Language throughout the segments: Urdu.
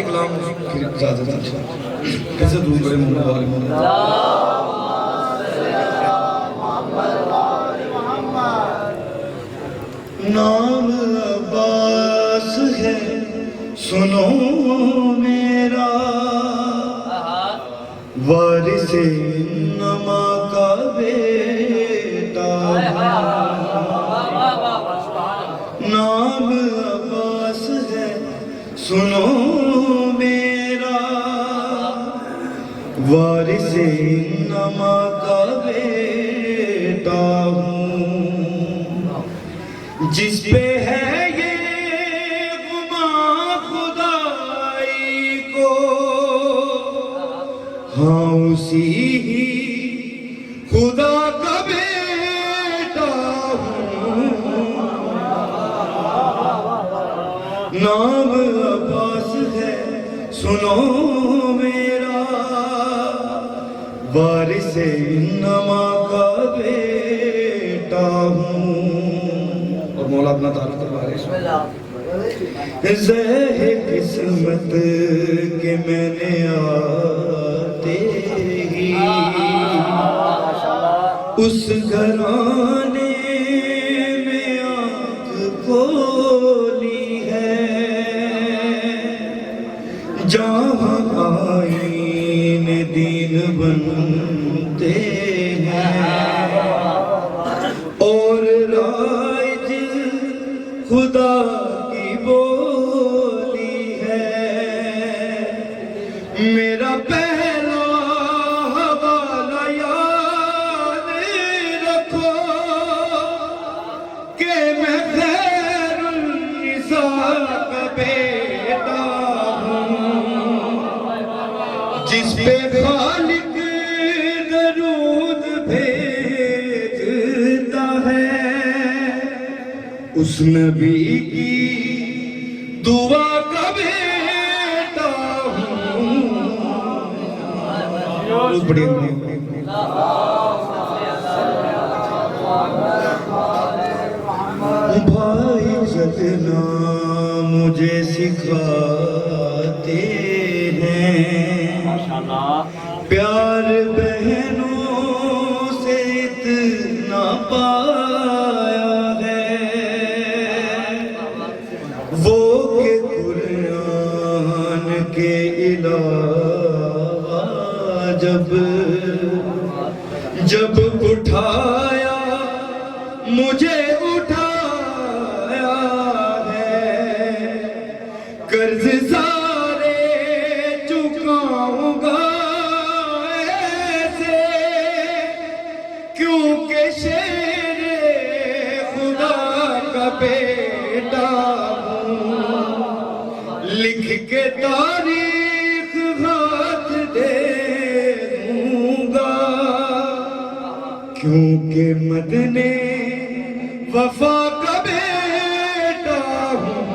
آخری کلام پھر اجازت کیسے دور بڑے مولا والے مولا نام عباس ہے سنو میرا وارث انما کا بیٹا نام عباس ہے سنو میرا وارث انما کا بیٹا ہوں جس پہ ہے یہ گماں خدائی کو ہاں اسی ہی خدا کا بیٹا ہوں نام عباس ہے سنو میرا وارث انما کا بیٹا ہوں اور مولا اپنا تعارف کروا رہے ہیں زہ قسمت کہ میں نے آتے ہی اس گھرانے میں آنکھ کھولی ہے جہاں آئین دین بنتے ہیں اور رائج خدا کی بولی ہے میرا پہلا حوالہ یاد رکھو کہ میں خیر النساء کا بیٹا ہوں جس پہ خالق درود بھیجتا ہے اس نبی کی دعا کا بیٹا ہوں بڑی بھائی جتنا مجھے سکھاتے ہیں پیار بہنوں سے اتنا پایا ہے وہ کہ قرآن کے علاوہ جب اٹھایا مجھے اٹھایا ہے قرض سارے چکاؤں گا ایسے کیونکہ شیر خدا کا بیٹا ہوں لکھ کے تاریخ ہاتھ دے دوں گا کیونکہ مدنے وفا کا بیٹا ہوں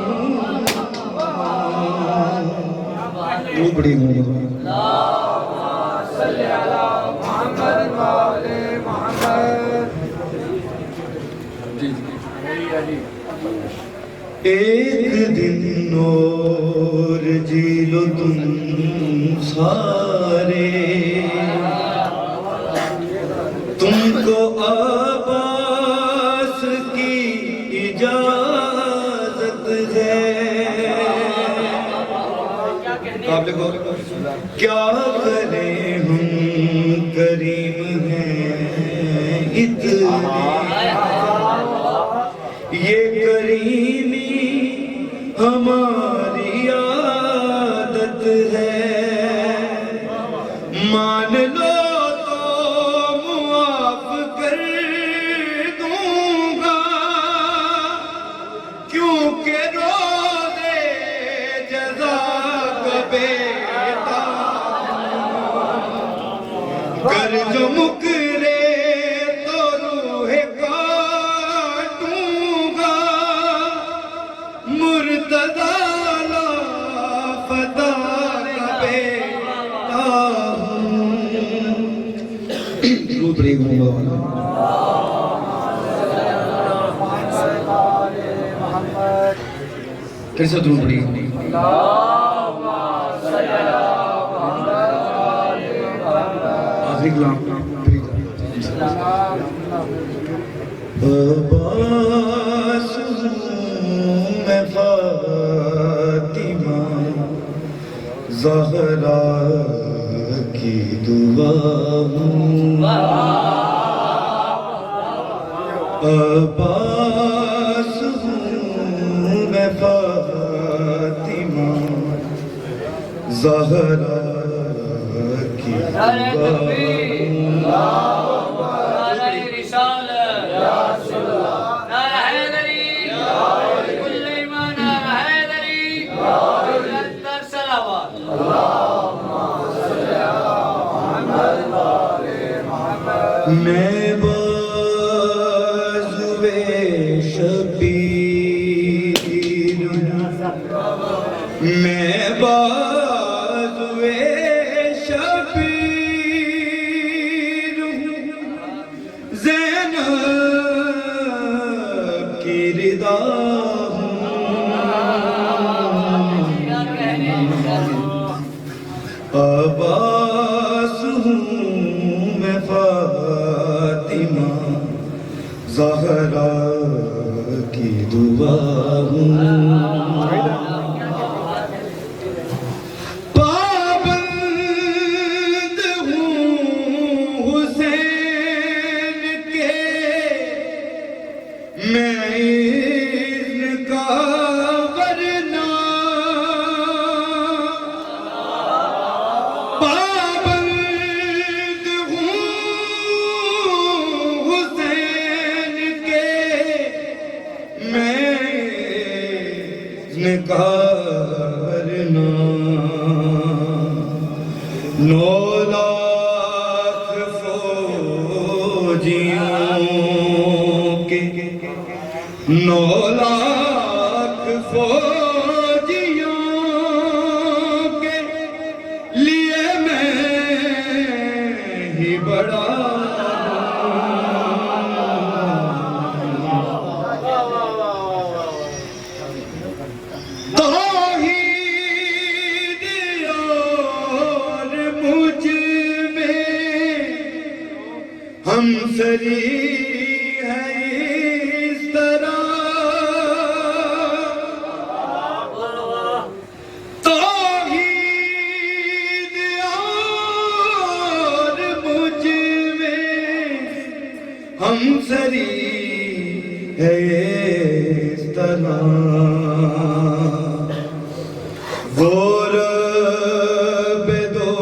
وہ بڑی ایک دن اور جی لو تم سارے تم کو عباس کی اجازت ہے آپ لکھو کیا کریں ہم کریم ہیں اتنے یہ کریمی ہماری عادت ہے مان لو تو معاف کر دوں گا کیونکہ روزے جزا کا بیٹا کر جو مکرے تو روح کاٹوں گا مرتضی لا فتح کا بیٹا ہوں کیسے درود پڑھی آخری کلام عباس ہوں میں فاطمہ زہرا کی دعا ہوں عباس ہوں میں فاطمہ زہرا کی دعا ہوں میں بازوے شبیر میں بازوے شبیر زینب کی رضا عباس ہوں میں فاطمہ زہرا کی دعا ہوں پابند ہوں حسین کے میں اذن کا ورنہ پابند ہوں حسین کے میں اذن کا ورنہ 9 لاکھ فوجیوں کے 9 لاکھ فوجیوں کے لیے میں ہی بڑا توحید اور مجھ میں ہم سری ہے اس طرح توحید اور مجھ میں ہم سری ہے اس طرح وہ رب دو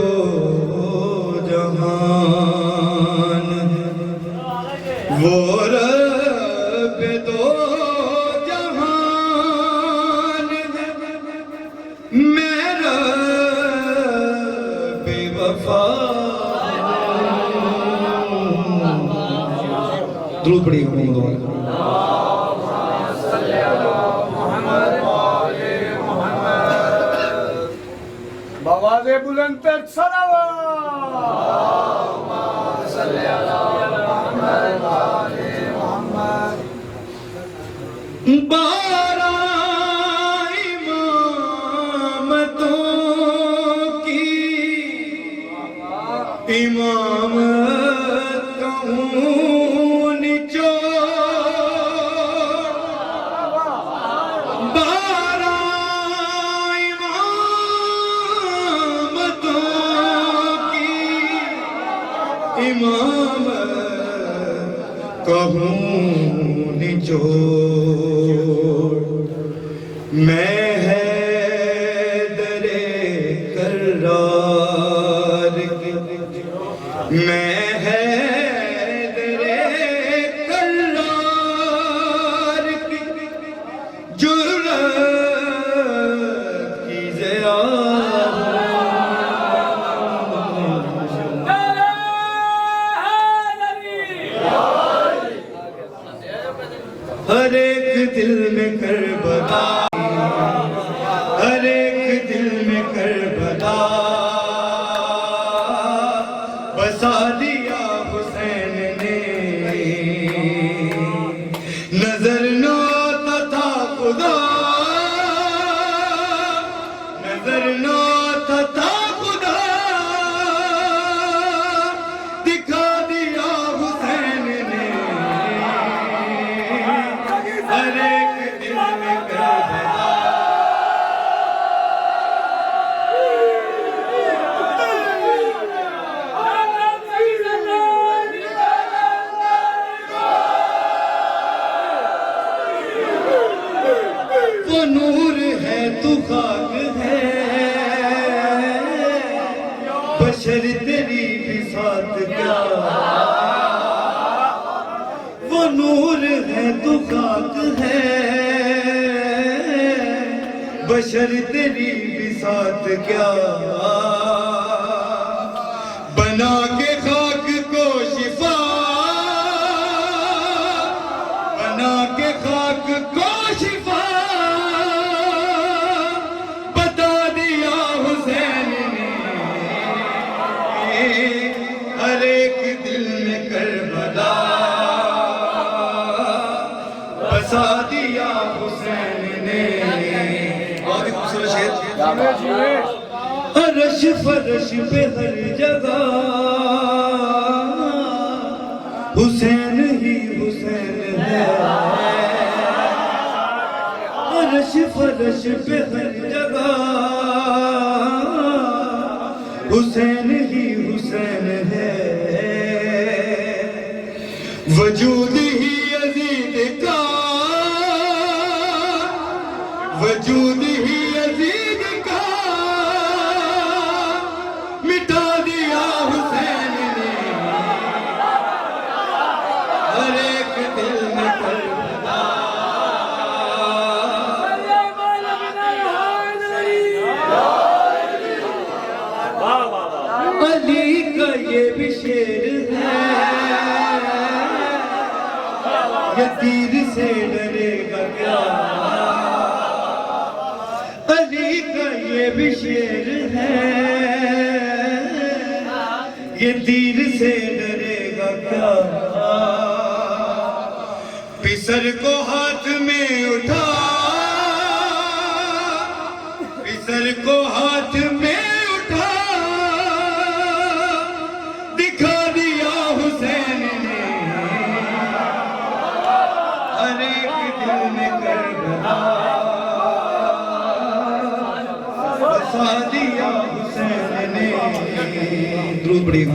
جہان وہ رب دو جہان میرا بے وفا درود پڑھیے محمد وعلیہ بآواز بلند تک صلوات صلی اللہ علیہ محمد بارہ امامتوں کی امامت کہوں نچوڑ 12 امامتوں کی امامت کہوں نچوڑ میں حیدر کرار کی میں حیدر کرار کی جرأت کی ہر ایک دل میں کربلا ہر ایک دل میں کربلا بسا دیا حسین نے نظر نہ آتا تھا خدا نظر نہ آتا تو خاک ہے بشر تیری بھی ساتھ کیا وہ نور ہے تو خاک ہے بشر تیری بھی ساتھ کیا بنا کے خاک کو شفا بنا کے خاک کو شفا بتا دیا حسین نے ہر ایک دل میں کربلا بسا دیا حسین نے بہت ہی خوبصورت شعر عرش فرش پہ ہر جگہ حسین ہی حسین ہے عرش فرش پہ ہر جگہ حسین ہی حسین ہے وجود ہی یزید کا وجود ہی یزید کا مٹا دیا حسین نے ہر ایک دل میں کربلا علی کا یہ بھی شعر ہے یہ تیر سے ڈرے گا کیا علی کا یہ بھی شعر ہے یہ تیر سے ڈرے گا کیا پسر کو ہاتھ میں اٹھا پسر کو ہاتھ میں اٹھا دکھا دیا حسین نے ہر ایک دل میں کربلا بسا دیا حسین نے درود پڑھیے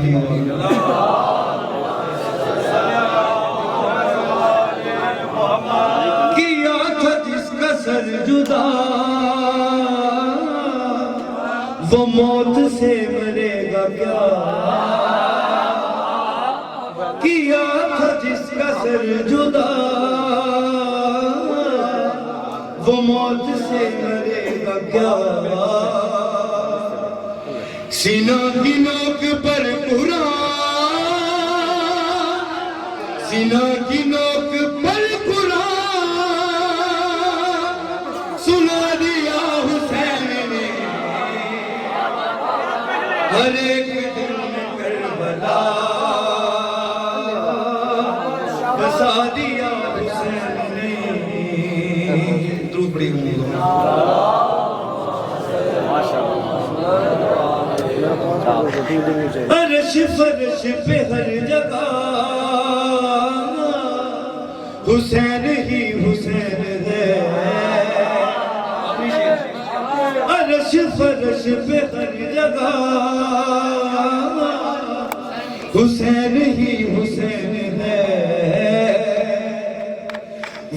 کیا تھا جس کا سر جدا وہ موت سے مرے گا کیا کیا تھا جس کا سر جدا وہ موت سے مرے گا کیا سینہ کی نوک پر قرآن سینہ کی نوک پر قرآن سنا دیا حسین نے ہر ایک دل میں کربلا بسا دیا حسین نے درود پڑھیے عرش فرش پہ ہر جگہ حسین ہی حسین ہے عرش فرش پہ ہر جگہ حسین ہی حسین ہے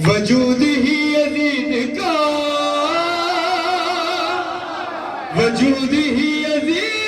وجود ہی یزید کا وجود ہی یزید